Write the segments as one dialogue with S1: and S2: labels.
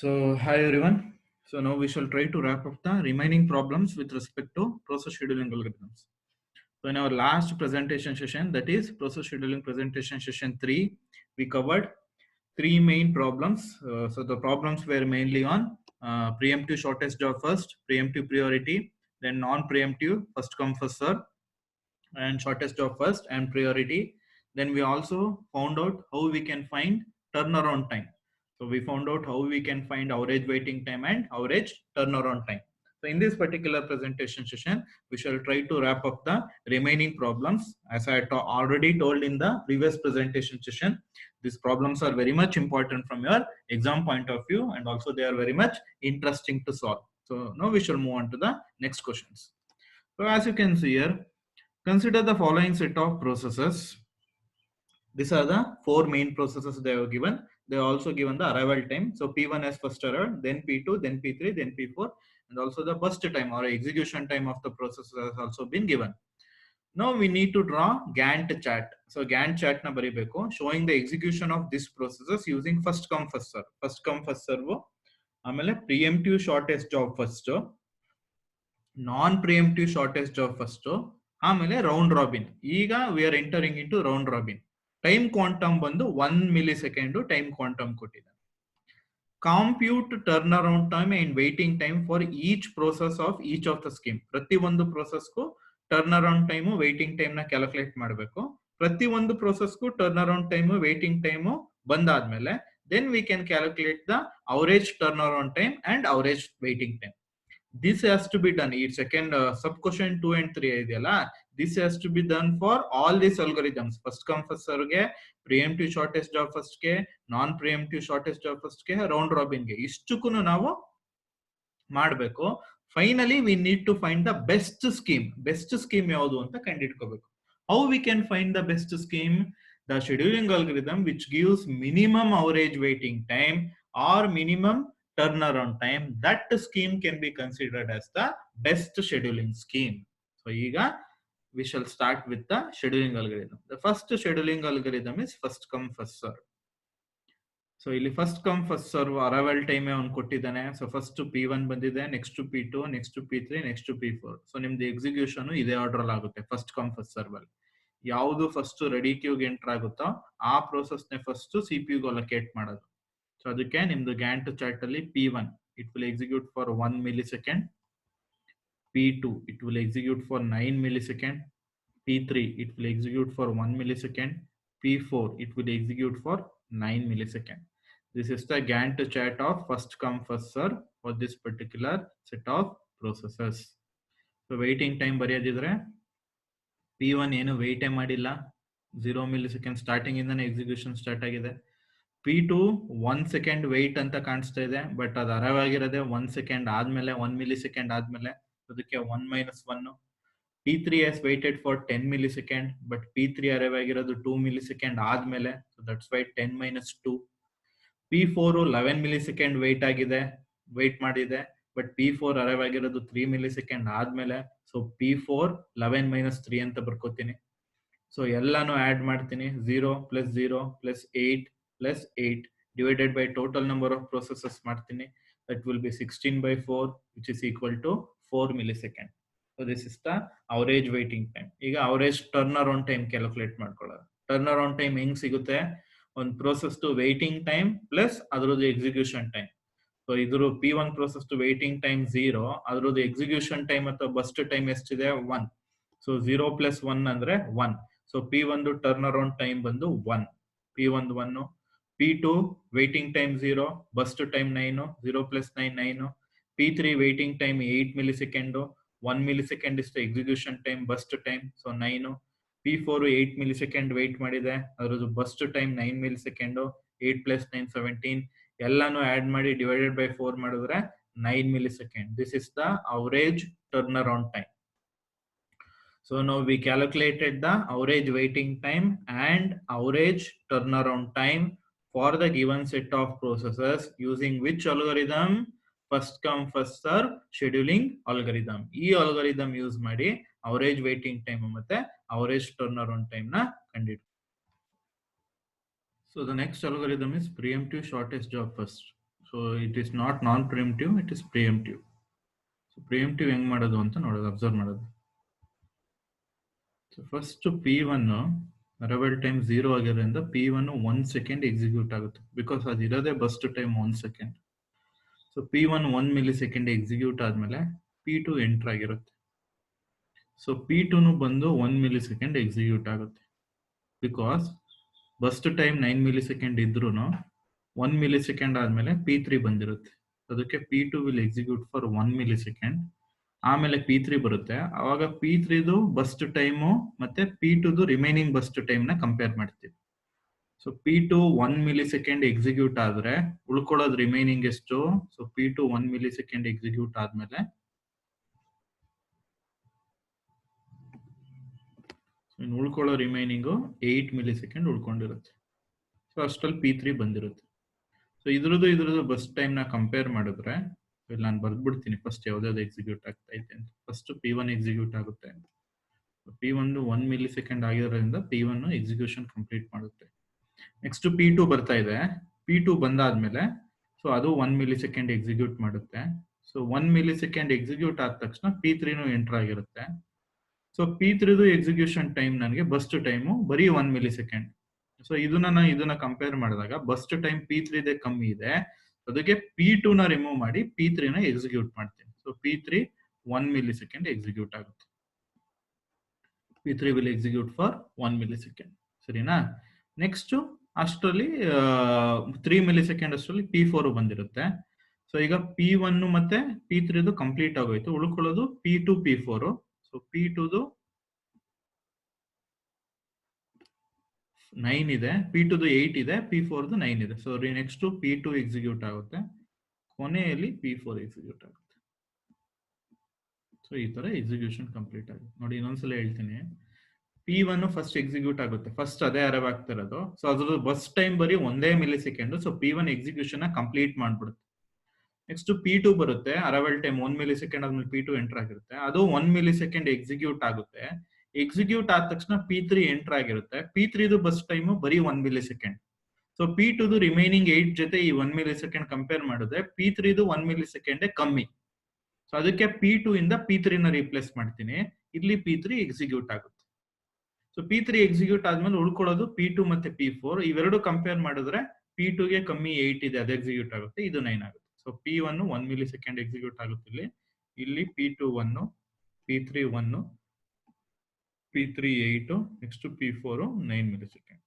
S1: So, hi everyone. So, now we shall try to wrap up the remaining problems with respect to process scheduling algorithms. So, in our last presentation session, that is process scheduling presentation session 3, we covered three main problems. So, the problems were mainly on preemptive shortest job first, preemptive priority, then non preemptive first come first serve, and shortest job first and priority. Then we also found out how we can find turnaround time. So we found out how we can find average waiting time and average turnaround time. So in this particular presentation session, we shall try to wrap up the remaining problems. As I already told in the previous presentation session, these problems are very much important from your exam point of view, and also they are very much interesting to solve. So now we shall move on to the next questions. So as you can see here, consider the following set of processes. These are the four main processes they have given. They have also given the arrival time. So P1 as first arrival, then P2, then P3, then P4, and also the burst time or execution time of the process has also been given. Now we need to draw Gantt chart. So Gantt chart na baribeku, showing the execution of these processes using first come first serve. First come first serve. ಆಮೇಲೆ preemptive shortest job first, non preemptive shortest job first, ಆಮೇಲೆ round robin. ಈಗ we are entering into round robin. Time quantum ಬಂದು 1 millisecond time quantum ಕೊಟ್ಟಿದ್ದಾರೆ. Compute turn around time and waiting time for each process of each of the scheme. ಪ್ರತಿ ಒಂದು ಪ್ರೋಸೆಸ್ಗೂ turn around time waiting time ನ calculate ಮಾಡಬೇಕು. ಪ್ರತಿ ಒಂದು ಪ್ರೋಸೆಸ್ಗೂ turn around time waiting time ಬಂದಾದ್ಮೇಲೆ then we can calculate the average turn around time and average waiting time. This has to be done. It's second sub question 2 and 3 ಇದೆಯಲ್ಲ, this has to be done for all these algorithms. First come first serve ಗೆ, preemptive shortest job first ಗೆ, non preemptive shortest job first ಗೆ, round robin ಗೆ, ಇಷ್ಟಕ್ಕೂ ನಾವು ಮಾಡಬೇಕು. Finally we need to find the best scheme. Best scheme ಯಾವುದು ಅಂತ ಕಂಡುಹಿಡ್ಕೋಬೇಕು. How we can find the best scheme? The scheduling algorithm which gives minimum average waiting time or minimum turnaround time, that scheme can be considered as the best scheduling scheme. So ಈಗ we shall start with the scheduling algorithm. The first scheduling algorithm is first come first serve. So ಇಲ್ಲಿ first come first serve arrival time ಅವ್ನು ಕೊಟ್ಟಿದ್ದಾನೆ. So first P1 ಬಂದಿದೆ, next P2, next P3, next P4. So ನಿಮ್ದು execution ಇದೇ order ಆಗುತ್ತೆ. First come first serve ಅಲ್ಲಿ ಯಾವುದು first ready ಕ್ಯೂಗೆ enter ಆಗುತ್ತೋ ಆ ಪ್ರೋಸೆಸ್ ನೇ ಫಸ್ಟ್ CPU ಗೆ ಅಲೋಕೇಟ್ ಮಾಡೋದು. ಸೊ ಅದಕ್ಕೆ ನಿಮ್ದು ಗ್ಯಾಂಟ್ ಚಾರ್ಟ್ ಅಲ್ಲಿ P1 it will execute for 1 millisecond, P2 it will execute for 9 millisecond, P3 it will execute for 1 millisecond, P4 it will execute for 9 millisecond. This is the Gantt chart of first come first serve for this particular set of processes. So waiting time ಬರೆಯೋದಿದ್ರೆ P1 ಏನು wait ಮಾಡಿಲ್ಲ, 0 millisecond starting ಇಂದಾನೆ execution start ಆಗಿದೆ. P2 1 second wait ಅಂತ ಕಾಣಿಸ್ತಾ ಇದೆ, but ಅದು arrive ಆಗಿರೋದೆ 1 second ಆದ್ಮೇಲೆ, 1 millisecond ಆದ್ಮೇಲೆ, ಅದಕ್ಕೆ 1 - 1. P3 has waited for 10 millisecond, but P3 arrive ಆಗಿರೋದು 2 millisecond ಆದ್ಮೇಲೆ, so that's why 10 - 2. P4 11 millisecond wait ಮಾಡಿದೆ, ಬಟ್ P4 arrive ಆಗಿರೋದು 3 millisecond ಆದ್ಮೇಲೆ, so P4 11 - 3 ಅಂತ ಬರ್ಕೋತೀನಿ. ಸೊ ಎಲ್ಲಾನು ಆಡ್ ಮಾಡ್ತೀನಿ. 0 + 0 + 8 + 8 divided by total number of processes ಮಾಡ್ತೀನಿ. That will be 16/4 which is equal to 4 millisecond. So this is the average waiting time. ಈಗ average turnaround time calculate ಮಾಡ್ಕೊಳ್ಳೋದು. Turn time ಹೆಂಗ್ ಸಿಗುತ್ತೆ? ಒಂದು process to waiting time plus ಅದರದ್ದು execution time. So ಇದ್ರ P1 process to waiting time 0, ಅದರದ್ದು execution time ಅಥವಾ burst time ಎಷ್ಟಿದೆ? 1. ಸೊ 0 + 1 ಅಂದ್ರೆ 1. So P1 turn around time ಬಂದು 1. P1 1. P2 waiting time 0, burst time 9, 0 + 9 9. P3 waiting time 8 millisecond, 1 millisecond is the execution time, burst time, so 9. P4 8 millisecond wait ಮಾಡಿದೆ, ಅದರದ್ದು burst time 9 millisecond, 8 + 9 17. ಎಲ್ಲಾನು add ಮಾಡಿ divided by 4 ಮಾಡಿದ್ರೆ 9 millisecond. This is the average turnaround time. So now we calculated the average waiting time and average turnaround time for the given set of processes using which algorithm? First come first serve scheduling algorithm. ಈ algorithm use ಮಾಡಿ average waiting time ಮತ್ತೆ average turnaround time ನ ಕಂಡುಹಿಡಿಯೋಣ. So the next algorithm is preemptive shortest job first. So it is not non preemptive, it is preemptive. So preemptive ಹೆಂಗ್ ಮಾಡೋದು ಅಂತ ನೋಡೋದು, observe ಮಾಡೋದು. So first P1 arrival time 0 ಆಗಿರೋದ್ರಿಂದ P1 1 second execute ಆಗುತ್ತೆ, because ಅದಿರೋದೇ burst time 1 second. So P1 1 millisecond execute ಆದ್ಮೇಲೆ P2 enter ಆಗಿರುತ್ತೆ. ಸೊ P2 ಬಂದು 1 ಮಿಲಿ ಸೆಕೆಂಡ್ ಎಕ್ಸಿಕ್ಯೂಟ್ ಆಗುತ್ತೆ, because burst time 9 millisecond ಇದ್ರೂ 1 ಮಿಲಿ ಸೆಕೆಂಡ್ ಆದ್ಮೇಲೆ P3 ಬಂದಿರುತ್ತೆ. ಅದಕ್ಕೆ P2 will execute for 1 millisecond. ಆಮೇಲೆ P3 ಬರುತ್ತೆ. ಅವಾಗ P3ದು ಬಸ್ಟ್ ಟೈಮು ಮತ್ತೆ P2ದು ರಿಮೈನಿಂಗ್ ಬಸ್ಟ್ ಟೈಮ್ ನ ಕಂಪೇರ್ ಮಾಡ್ತೀವಿ. So P2 1 millisecond execute ಆದ್ರೆ ಉಳ್ಕೊಳ್ಳೋದು ರಿಮೈನಿಂಗ್ ಎಷ್ಟು? So P2 1 millisecond execute ಆದ್ಮೇಲೆ ಉಳ್ಕೊಳ್ಳೋ ರಿಮೈನಿಂಗು 8 ಮಿಲಿ ಸೆಕೆಂಡ್ ಉಳ್ಕೊಂಡಿರುತ್ತೆ. ಸೊ ಅಷ್ಟರಲ್ಲಿ P3 ಬಂದಿರುತ್ತೆ. ಸೊ ಇದ್ರದ್ದು ಬಸ್ ಟೈಮ್ ನ ಕಂಪೇರ್ ಮಾಡಿದ್ರೆ, ಇಲ್ಲಿ ನಾನು ಬರ್ದ್ಬಿಡ್ತೀನಿ ಫಸ್ಟ್ ಯಾವ್ದಾವ್ದು ಎಕ್ಸಿಕ್ಯೂಟ್ ಆಗ್ತಾ ಇದೆ ಅಂತ. ಫಸ್ಟ್ P1 ಎಕ್ಸಿಕ್ಯೂಟ್ ಆಗುತ್ತೆ. P1 1 ಮಿಲಿ ಸೆಕೆಂಡ್ ಆಗಿರೋದ್ರಿಂದ P1 ಎಕ್ಸಿಕ್ಯೂಷನ್ ಕಂಪ್ಲೀಟ್ ಮಾಡುತ್ತೆ. ನೆಕ್ಸ್ಟ್ P2 ಬರ್ತಾ ಇದೆ. P2 ಬಂದಾದ್ಮೇಲೆ ಸೊ ಅದು 1 ಮಿಲಿ ಸೆಕೆಂಡ್ ಎಕ್ಸಿಕ್ಯೂಟ್ ಮಾಡುತ್ತೆ. ಸೊ 1 ಮಿಲಿ ಸೆಕೆಂಡ್ ಎಕ್ಸಿಕ್ಯೂಟ್ ಆದ ತಕ್ಷಣ P3 ಎಂಟರ್ ಆಗಿರುತ್ತೆ. ಸೊ P3ದು ಎಕ್ಸಿಕ್ಯೂಷನ್ ಟೈಮ್ ನನಗೆ ಬಸ್ಟ್ ಟೈಮು ಬರೀ 1 ಮಿಲಿ ಸೆಕೆಂಡ್. ಸೊ ಇದನ್ನ ಕಂಪೇರ್ ಮಾಡಿದಾಗ ಬಸ್ಟ್ ಟೈಮ್ P3ದೇ ಕಮ್ಮಿ ಇದೆ. ಅದಕ್ಕೆ P2 ರಿಮೂವ್ ಮಾಡಿ P3 ಎಕ್ಸಿಕ್ಯೂಟ್ ಮಾಡ್ತೀನಿ. So P3 1 millisecond execute ಆಗುತ್ತೆ. P3 will execute for 1 milli second. ಸರಿನಾ? ನೆಕ್ಸ್ಟ್ ಅಷ್ಟರಲ್ಲಿ 3 ಮಿಲಿ ಸೆಕೆಂಡ್ ಅಷ್ಟರಲ್ಲಿ P4 ಬಂದಿರುತ್ತೆ. ಸೊ ಈಗ P1 ಮತ್ತೆ P3ದು ಕಂಪ್ಲೀಟ್ ಆಗೋಯ್ತು. ಉಳ್ಕೊಳ್ಳೋದು P2 P4. ಸೊ P2ದು 9 ಇದೆ, P2ದು 8 ಇದೆ, P4ದು 9 ಇದೆ. ಸೊ ನೆಕ್ಸ್ಟ್ P2 ಎಕ್ಸಿಕ್ಯೂಟ್ ಆಗುತ್ತೆ, ಕೊನೆಯಲ್ಲಿ P4 ಎಕ್ಸಿಕ್ಯೂಟ್ ಆಗುತ್ತೆ. ಸೊ ಈ ತರ ಎಕ್ಸಿಕ್ಯೂಷನ್ ಕಂಪ್ಲೀಟ್ ಆಗುತ್ತೆ. ನೋಡಿ ಇನ್ನೊಂದ್ಸಲ ಹೇಳ್ತೀನಿ. P1 ಫಸ್ಟ್ ಎಕ್ಸಿಕ್ಯೂಟ್ ಆಗುತ್ತೆ, ಫಸ್ಟ್ ಅದೇ ಅರೈವ್ ಆಗ್ತಿರೋದು. ಸೊ ಅದ್ರದ್ದು ಬಸ್ ಟೈಮ್ ಬರೀ 1 millisecond. So P1 execution complete ಮಾಡ್ಬಿಡುತ್ತೆ. ನೆಕ್ಸ್ಟ್ P2 ಬರುತ್ತೆ, ಅರೈವಲ್ ಟೈಮ್ 1 ಮಿಲಿ ಸೆಕೆಂಡ್ ಆದ್ಮೇಲೆ P2 ಎಂಟರ್ ಆಗಿರುತ್ತೆ. ಅದು 1 ಮಿಲಿ ಸೆಕೆಂಡ್ ಎಕ್ಸಿಕ್ಯೂಟ್ ಆಗುತ್ತೆ. ಎಕ್ಸಿಕ್ಯೂಟ್ ಆದ ತಕ್ಷಣ P3 ಎಂಟರ್ ಆಗಿರುತ್ತೆ. P3ದು ಬಸ್ ಟೈಮು ಬರೀ 1 ಮಿಲಿ ಸೆಕೆಂಡ್. ಸೊ P2ದು ರಿಮೈನಿಂಗ್ 8 ಜೊತೆ ಈ 1 ಮಿಲಿ ಸೆಕೆಂಡ್ ಕಂಪೇರ್ ಮಾಡಿದ್ರೆ P3ದು 1 ಮಿಲಿ ಸೆಕೆಂಡ್ ಕಮ್ಮಿ. ಸೊ ಅದಕ್ಕೆ P2 ಇಂದ P3 ರೀಪ್ಲೇಸ್ ಮಾಡ್ತೀನಿ. ಇಲ್ಲಿ P3 ಎಕ್ಸಿಕ್ಯೂಟ್ ಆಗುತ್ತೆ. ಸೊ P3 ಎಕ್ಸಿಕ್ಯೂಟ್ ಆದ್ಮೇಲೆ ಉಳ್ಕೊಳ್ಳೋದು P2 ಮತ್ತೆ P4. ಇವೆರಡು ಕಂಪೇರ್ ಮಾಡಿದ್ರೆ P2ಗೆ ಕಮ್ಮಿ 8 ಇದೆ, ಅದು ಎಕ್ಸಿಕ್ಯೂಟ್ ಆಗುತ್ತೆ, ಇದು 9 ಆಗುತ್ತೆ. So P1 1 millisecond execute ಆಗುತ್ತೆ. ಇಲ್ಲಿ P2 1, P3 1, P3 8, next P4 9 milli second.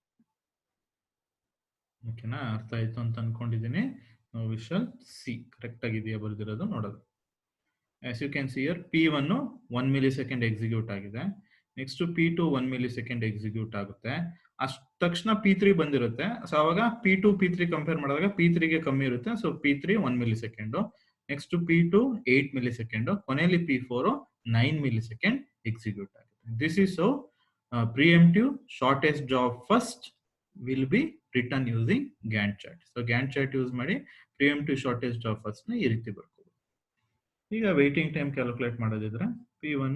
S1: ಓಕೆನಾ? ಅರ್ಥ ಆಯ್ತು ಅಂತ ಅನ್ಕೊಂಡಿದ್ದೀನಿ. ನಾವು ವಿ ಶಾಲ್ ಸಿ ಕರೆಕ್ಟ್ ಆಗಿದೆಯಾ ಬರ್ದಿರೋದು ನೋಡೋದು. As you can see here, P1 1 millisecond execute ಆಗಿದೆ. Next P2 1 millisecond execute ಆಗುತ್ತೆ. ಅಷ್ಟ ತಕ್ಷಣ P3 ಬಂದಿರುತ್ತೆ. ಸೊ ಅವಾಗ P2 P3 ಕಂಪೇರ್ ಮಾಡಿದಾಗ P3ಗೆ ಕಮ್ಮಿ ಇರುತ್ತೆ. So P3 1 millisecond, next P2 8 millisecond, ಕೊನೆಯಲ್ಲಿ P4 9 ಮಿಲಿ ಸೆಕೆಂಡ್ ಎಕ್ಸಿಕ್ಯೂಟ್ ಆಗುತ್ತೆ. This is so preemptive shortest job first will be written using Gantt chart. So Gantt chart use ಮಾಡಿ preemptive shortest job first ನ ಈ ರೀತಿ ಬರ್ಕೋಬಹುದು. ಈಗ waiting time calculate ಮಾಡೋದಿದ್ರೆ P1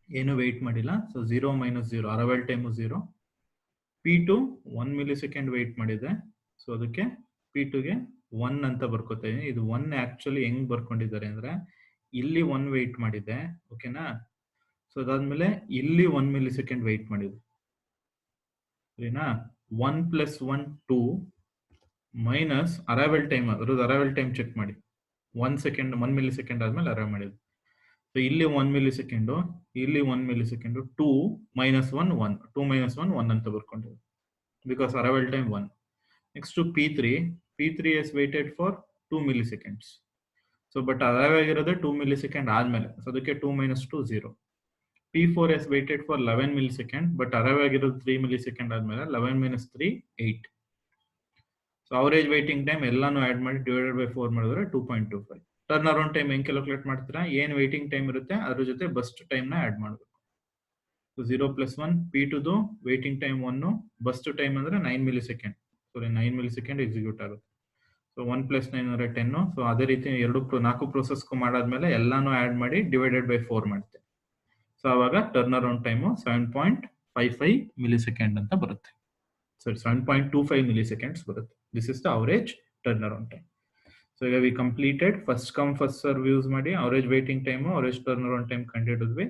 S1: ಏನು wait ಮಾಡಿಲ್ಲ. So 0 - 0 arrival time 0. P2 1 millisecond wait ಮಾಡಿದೆ. So ಅದಕ್ಕೆ P2ಗೆ 1 ಅಂತ ಬರ್ಕೋತಾ ಇದೀನಿ. ಇದು 1 ಆಕ್ಚುಲಿ ಹೆಂಗ್ ಬರ್ಕೊಂಡಿದ್ದಾರೆ ಅಂದ್ರೆ, ಇಲ್ಲಿ 1 ವೇಟ್ ಮಾಡಿದೆ, ಓಕೆನಾ? ಸೊ ಅದಾದ್ಮೇಲೆ ಇಲ್ಲಿ 1 ಮಿಲಿ ಸೆಕೆಂಡ್ ವೇಟ್ ಮಾಡಿದೆ, ಸರಿನಾ? 1 + 1 2 ಮೈನಸ್ ಅರೈವಲ್ ಟೈಮ್, ಅದ್ರದ್ದು ಅರೈವಲ್ ಟೈಮ್ ಚೆಕ್ ಮಾಡಿ. 1 ಮಿಲಿ ಸೆಕೆಂಡ್ ಆದ್ಮೇಲೆ ಅರೈವ್ ಮಾಡಿದೆ. ಸೊ ಇಲ್ಲಿ 1 ಮಿಲಿ ಸೆಕೆಂಡು, ಇಲ್ಲಿ 1 ಮಿಲಿ ಸೆಕೆಂಡು, 2 - 1 1, 2 - 1 1 ಅಂತ ಬರ್ಕೊಂಡಿದೆ, because arrival time 1. Next P3 has waited for 2 milliseconds. So but arrive ಆಗಿರೋದೇ 2 ಮಿಲಿ ಸೆಕೆಂಡ್ ಆದ್ಮೇಲೆ. ಸೊ ಅದಕ್ಕೆ 2 - 2 0. P4 has waited for 11 millisecond, but arrive ಆಗಿರೋದು 3 ಮಿಲಿ ಸೆಕೆಂಡ್ ಆದ್ಮೇಲೆ. 11 - 3 8. So average waiting time ಎಲ್ಲಾನು add ಮಾಡಿ divided by 4 ಮಾಡಿದ್ರೆ 2.25. Turn around time ಹೆಂಗ್ calculate ಮಾಡ್ತೀರಾ? ಏನ್ ವೇಟಿಂಗ್ ಟೈಮ್ ಇರುತ್ತೆ ಅದ್ರ ಜೊತೆ ಬಸ್ಟ್ ಟೈಮ್ ನ ಆಡ್ ಮಾಡಬೇಕು. ಸೊ 0 + 1 P2ದು ವೇಟಿಂಗ್ ಟೈಮ್ 1, ಬಸ್ಟ್ ಟೈಮ್ ಅಂದ್ರೆ 9 millisecond. Sorry 9 millisecond execute ಆಗುತ್ತೆ. ಸೊ 1 + 9 ಅಂದ್ರೆ 10. ಸೊ ಅದೇ ರೀತಿ 4 ಪ್ರೋಸೆಸ್ಗೂ ಮಾಡಾದ್ಮೇಲೆ ಎಲ್ಲಾನು ಆಡ್ ಮಾಡಿ ಡಿವೈಡೆಡ್ ಬೈ 4 ಮಾಡ್ತೇವೆ. ಸೊ ಅವಾಗ turn around time 7.55 milli second ಅಂತ ಬರುತ್ತೆ. ಸಾರಿ 7.25 ಮಿಲಿ ಸೆಕೆಂಡ್ಸ್ ಬರುತ್ತೆ. This is the average turn around time. So ಈಗ we completed first come first serve use ಮಾಡಿ average waiting time, average turnaround time ಕಂಡುಹಿಡಿದ್ವಿ.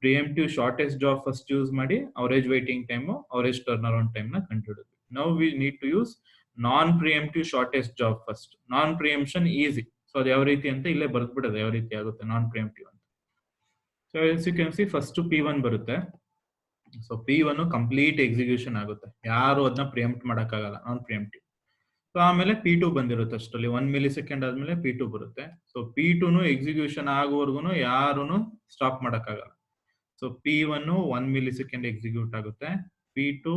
S1: Preemptive shortest job first use ಮಾಡಿ average waiting time, average turnaround time ನ ಕಂಡುಹಿಡಿದ್ವಿ. Now we need to use non preemptive shortest job first. Non preemption easy. So ಅದು ಯಾವ ರೀತಿ ಅಂತ ಇಲ್ಲೇ ಬರ್ದ್ಬಿಡೋದು ಯಾವ ರೀತಿ ಆಗುತ್ತೆ ನಾನ್ ಪ್ರಿಯಂಪ್ಟಿವ್ ಅಂತ. So as you can see first P1 ಬರುತ್ತೆ. ಸೊ P1 ಕಂಪ್ಲೀಟ್ ಎಕ್ಸಿಕ್ಯೂಷನ್ ಆಗುತ್ತೆ, ಯಾರು ಅದನ್ನ ಪ್ರಿಯಂಪ್ಟ್ ಮಾಡೋಕ್ಕಾಗಲ್ಲ, ನಾನ್ ಪ್ರಿಯಂಪ್ಟಿವ್. ಸೊ ಆಮೇಲೆ P2 ಬಂದಿರುತ್ತೆ ಅಷ್ಟರಲ್ಲಿ 1 ಮಿಲಿ ಸೆಕೆಂಡ್ ಆದ್ಮೇಲೆ P2 ಬರುತ್ತೆ. ಸೊ P2 ಎಕ್ಸಿಕ್ಯೂಷನ್ ಆಗುವವರೆಗೂ ಯಾರು ಸ್ಟಾಪ್ ಮಾಡೋಕ್ಕಾಗಲ್ಲ. So P1 1 millisecond execute ಆಗುತ್ತೆ, P2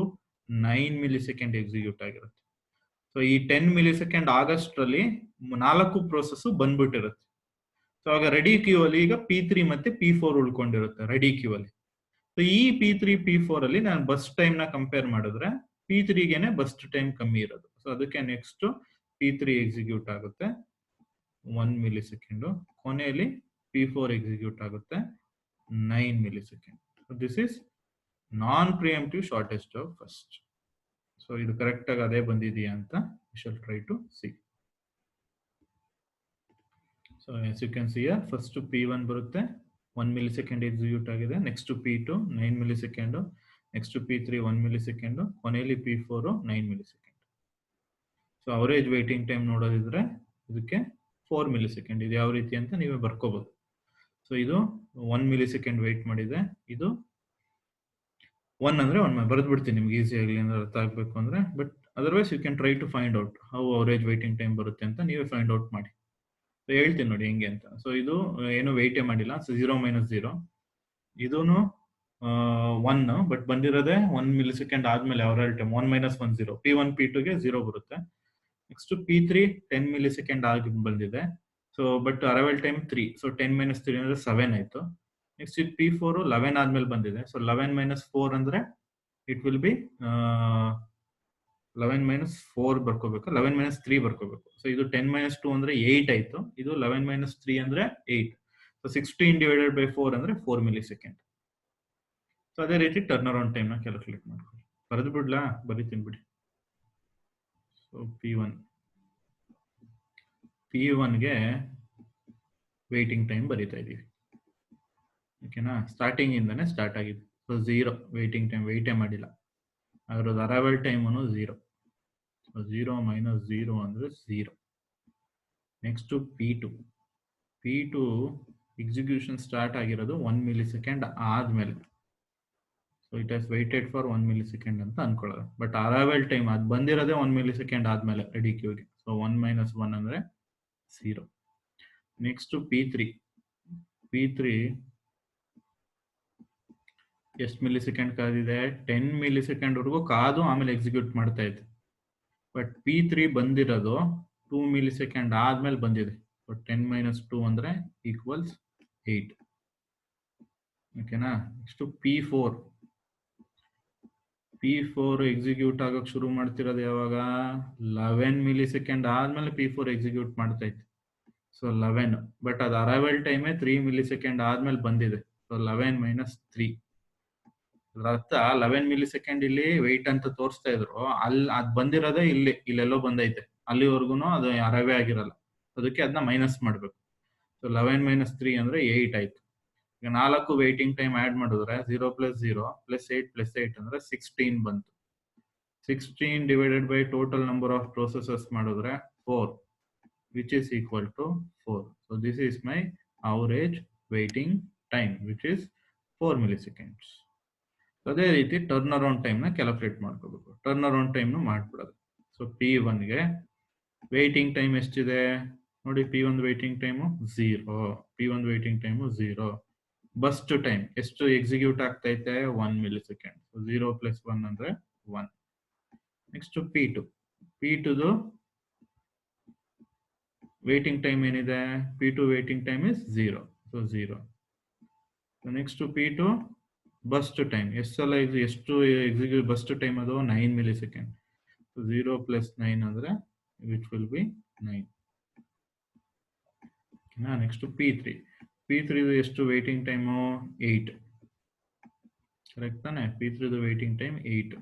S1: 9 ಮಿಲಿ ಸೆಕೆಂಡ್ ಎಕ್ಸಿಕ್ಯೂಟ್ ಆಗಿರುತ್ತೆ. ಸೊ ಈ 10 ಮಿಲಿ ಸೆಕೆಂಡ್ ಆಗಸ್ಟ್ರಲ್ಲಿ 4 ಪ್ರೋಸೆಸ್ ಬಂದ್ಬಿಟ್ಟಿರುತ್ತೆ. ಸೊ ಆಗ ರೆಡಿ ಕ್ಯೂ ಅಲ್ಲಿ ಈಗ P3 ಮತ್ತೆ P4 ಉಳ್ಕೊಂಡಿರುತ್ತೆ ರೆಡಿ ಕ್ಯೂ ಅಲ್ಲಿ. ಸೊ ಈ P3 P4 ಅಲ್ಲಿ ನಾನು ಬಸ್ ಟೈಮ್ ನ ಕಂಪೇರ್ ಮಾಡಿದ್ರೆ P3 ಗೆನೆ ಬಸ್ ಟೈಮ್ ಕಮ್ಮಿ ಇರೋದು. ಸೊ ಅದಕ್ಕೆ ನೆಕ್ಸ್ಟ್ P3 ಎಕ್ಸಿಕ್ಯೂಟ್ ಆಗುತ್ತೆ 1 ಮಿಲಿ ಸೆಕೆಂಡ್, ಕೊನೆಯಲ್ಲಿ P4 ಎಕ್ಸಿಕ್ಯೂಟ್ ಆಗುತ್ತೆ 9 millisecond. This is non preemptive shortest job first. So ಇದು ಕರೆಕ್ಟ್ ಆಗಿ ಅದೇ ಬಂದಿದೆಯಾ ಅಂತ we shall try to see. So as you can see here, first P1 ಬರುತ್ತೆ 1 millisecond execute ಆಗಿದೆ, next P2 9 millisecond, next P3 1 millisecond, ಕೊನೆಯಲ್ಲಿ P4 9 millisecond. So average waiting time ನೋಡೋದಿದ್ರೆ ಇದಕ್ಕೆ 4 milli second. ಇದು ಯಾವ ರೀತಿ ಅಂತ ನೀವೇ ಬರ್ಕೋಬಹುದು. ಸೊ ಇದು 1 ಮಿಲಿ ಸೆಕೆಂಡ್ ವೇಟ್ ಮಾಡಿದೆ, ಇದು 1 ಅಂದ್ರೆ 1 ಬರೆದು ಬಿಡ್ತೀನಿ ನಿಮ್ಗೆ ಈಸಿ ಆಗಲಿ ಅಂದ್ರೆ ಅರ್ಥ ಆಗ್ಬೇಕು ಅಂದ್ರೆ. But otherwise you can try to find out how average waiting time ಬರುತ್ತೆ ಅಂತ ನೀವೇ ಫೈಂಡ್ ಔಟ್ ಮಾಡಿ. ಸೊ ಹೇಳ್ತೀನಿ ನೋಡಿ ಹೆಂಗೆ ಅಂತ. ಸೊ ಇದು ಏನು ವೇಟೇ ಮಾಡಿಲ್ಲ, ಸೊ 0 - 0. ಇದೂನು 1 ಬಟ್ ಬಂದಿರೋದೇ 1 ಮಿಲಿ ಸೆಕೆಂಡ್ ಆದ್ಮೇಲೆ ಅವರೇಜ್ ಟೈಮ್ 1 - 1 0. P1 P2 ಗೆ 0 ಬರುತ್ತೆ. ನೆಕ್ಸ್ಟ್ P3 10 ಮಿಲಿ ಸೆಕೆಂಡ್ ಆಗಿ ಬಂದಿದೆ. So but arrival time 3. So 10 - 3 ಅಂದ್ರೆ 7 ಆಯ್ತು. ನೆಕ್ಸ್ಟ್ P4 11 ಆದ್ಮೇಲೆ ಬಂದಿದೆ. ಸೊ 11 - 4 ಅಂದ್ರೆ ಇಟ್ ವಿಲ್ ಬಿ 11 - 4 ಬರ್ಕೋಬೇಕು, 11 - 3 ಬರ್ಕೋಬೇಕು. ಸೊ ಇದು 10 - 2 ಅಂದ್ರೆ 8 ಆಯ್ತು. ಇದು 11 - 3 ಅಂದ್ರೆ 8. ಸೊ 16 ಡಿವೈಡೆಡ್ ಬೈ 4 ಅಂದ್ರೆ 4 ಮಿಲಿ ಸೆಕೆಂಡ್. ಸೊ ಅದೇ ರೀತಿ ಟರ್ನ್ ಅರೌಂಡ್ ಟೈಮ್ ನ ಕ್ಯಾಲ್ಕುಲೇಟ್ ಮಾಡ್ಕೊಳ್ಳಿ. ಬರೆದು ಬಿಡ್ಲಾ? ಬರೀತೀನಿ ಬಿಡಿ. ಸೊ P1 ಗೆ ವೇಟಿಂಗ್ ಟೈಮ್ ಬರೀತಾ ಇದೀವಿ. ಓಕೆನಾ? ಸ್ಟಾರ್ಟಿಂಗ್ ಇಂದಾನೆ ಸ್ಟಾರ್ಟ್ ಆಗಿದೆ. ಸೊ 0 ವೇಟಿಂಗ್ ಟೈಮ್, ವೇಟೇ ಮಾಡಿಲ್ಲ. ಅದರದ್ದು ಅರೈವಲ್ ಟೈಮ್ 0. ಸೊ 0 - 0 ಅಂದ್ರೆ 0. ನೆಕ್ಸ್ಟ್ P2 ಎಕ್ಸಿಕ್ಯೂಷನ್ ಸ್ಟಾರ್ಟ್ ಆಗಿರೋದು 1 ಮಿಲಿ ಸೆಕೆಂಡ್ ಆದ್ಮೇಲೆ. So it has weighted for 1 milli second ಅಂತ ಅನ್ಕೊಳ್ಳೋದು. ಬಟ್ ಅರೈವಲ್ ಟೈಮ್ ಅದು ಬಂದಿರೋದೇ 1 ಮಿಲಿ ಸೆಕೆಂಡ್ ಆದ್ಮೇಲೆ ರೆಡಿ ಕ್ಯೂಗೆ. ಸೊ 1 - 1 ಅಂದ್ರೆ 0. ನೆಕ್ಸ್ಟ್ P3 ಎಷ್ಟು ಮಿಲಿ ಸೆಕೆಂಡ್ ಕಾದಿದೆ? 10 ಮಿಲಿ ಸೆಕೆಂಡ್ ವರೆಗೂ ಕಾದು ಆಮೇಲೆ ಎಕ್ಸಿಕ್ಯೂಟ್ ಮಾಡ್ತಾ ಇದೆ. ಬಟ್ P3 ಬಂದಿರೋದು 2 ಮಿಲಿ ಸೆಕೆಂಡ್ ಆದ್ಮೇಲೆ ಬಂದಿದೆ. ಸೊ 10 - 2 ಅಂದ್ರೆ ಈಕ್ವಲ್ಸ್ 8. ಓಕೆನಾ? ನೆಕ್ಸ್ಟ್ P4 ಎಕ್ಸಿಕ್ಯೂಟ್ ಆಗಕ್ಕೆ ಶುರು ಮಾಡ್ತಿರೋದು ಯಾವಾಗ? 11 ಮಿಲಿ ಸೆಕೆಂಡ್ ಆದ್ಮೇಲೆ P4 ಎಕ್ಸಿಕ್ಯೂಟ್ ಮಾಡ್ತಾ ಇತ್ತು. ಸೊ 11, ಬಟ್ ಅದು ಅರೈವಲ್ ಟೈಮೇ 3 ಮಿಲಿ ಸೆಕೆಂಡ್ ಆದ್ಮೇಲೆ ಬಂದಿದೆ. ಸೊ 11 - 3 ಅರ್ಥ 11 ಮಿಲಿ ಸೆಕೆಂಡ್ ಇಲ್ಲಿ ವೆಯ್ಟ್ ಅಂತ ತೋರಿಸ್ತಾ ಇದ್ರು, ಅಲ್ಲಿ ಅದು ಬಂದಿರೋದೇ ಇಲ್ಲೆಲ್ಲೋ ಬಂದೈತೆ. ಅಲ್ಲಿವರೆಗೂ ಅದು ಅರೈವೇ ಆಗಿರಲ್ಲ. ಅದಕ್ಕೆ ಅದನ್ನ ಮೈನಸ್ ಮಾಡ್ಬೇಕು. ಸೊ 11 - 3 ಅಂದ್ರೆ 8 ಆಯ್ತು. ಈಗ 4 ವೇಟಿಂಗ್ ಟೈಮ್ ಆಡ್ ಮಾಡಿದ್ರೆ 0 + 0 + 8 + 8 ಅಂದ್ರೆ 16 ಬಂತು. 16 divided by total number of processes ಮಾಡಿದ್ರೆ 4, which is equal to 4. So this is my average waiting time, which is 4 milliseconds. ಅದೇ ರೀತಿ ಟರ್ನ್ ಅರೌಂಡ್ ಟೈಮ್ ನ ಕ್ಯಾಲ್ಕುಲೇಟ್ ಮಾಡ್ಕೋಬೇಕು. ಟರ್ನ್ ಅರೌಂಡ್ ಟೈಮ್ ಮಾಡ್ಬಿಡೋದು. ಸೊ P1 ಗೆ ವೇಟಿಂಗ್ ಟೈಮ್ ಎಷ್ಟಿದೆ ನೋಡಿ? P1 waiting time 0. P1 waiting time 0. Burst time ಎಷ್ಟು execute ಆಗ್ತೈತೆ? 1 ಮಿಲಿ ಸೆಕೆಂಡ್. 0 + 1 ಅಂದ್ರೆ 1. ನೆಕ್ಸ್ಟ್ P2 ವೇಟಿಂಗ್ ಟೈಮ್ ಏನಿದೆ? P2 waiting time is 0. So 0. Next P2 burst time ಎಷ್ಟು execute burst time ಅದು? 9 milli second. 0 + 9 ಅಂದ್ರೆ which will B 9. Next P3 ಎಷ್ಟು waiting time? 8. Correct ತಾನೆ? P3 waiting time 8.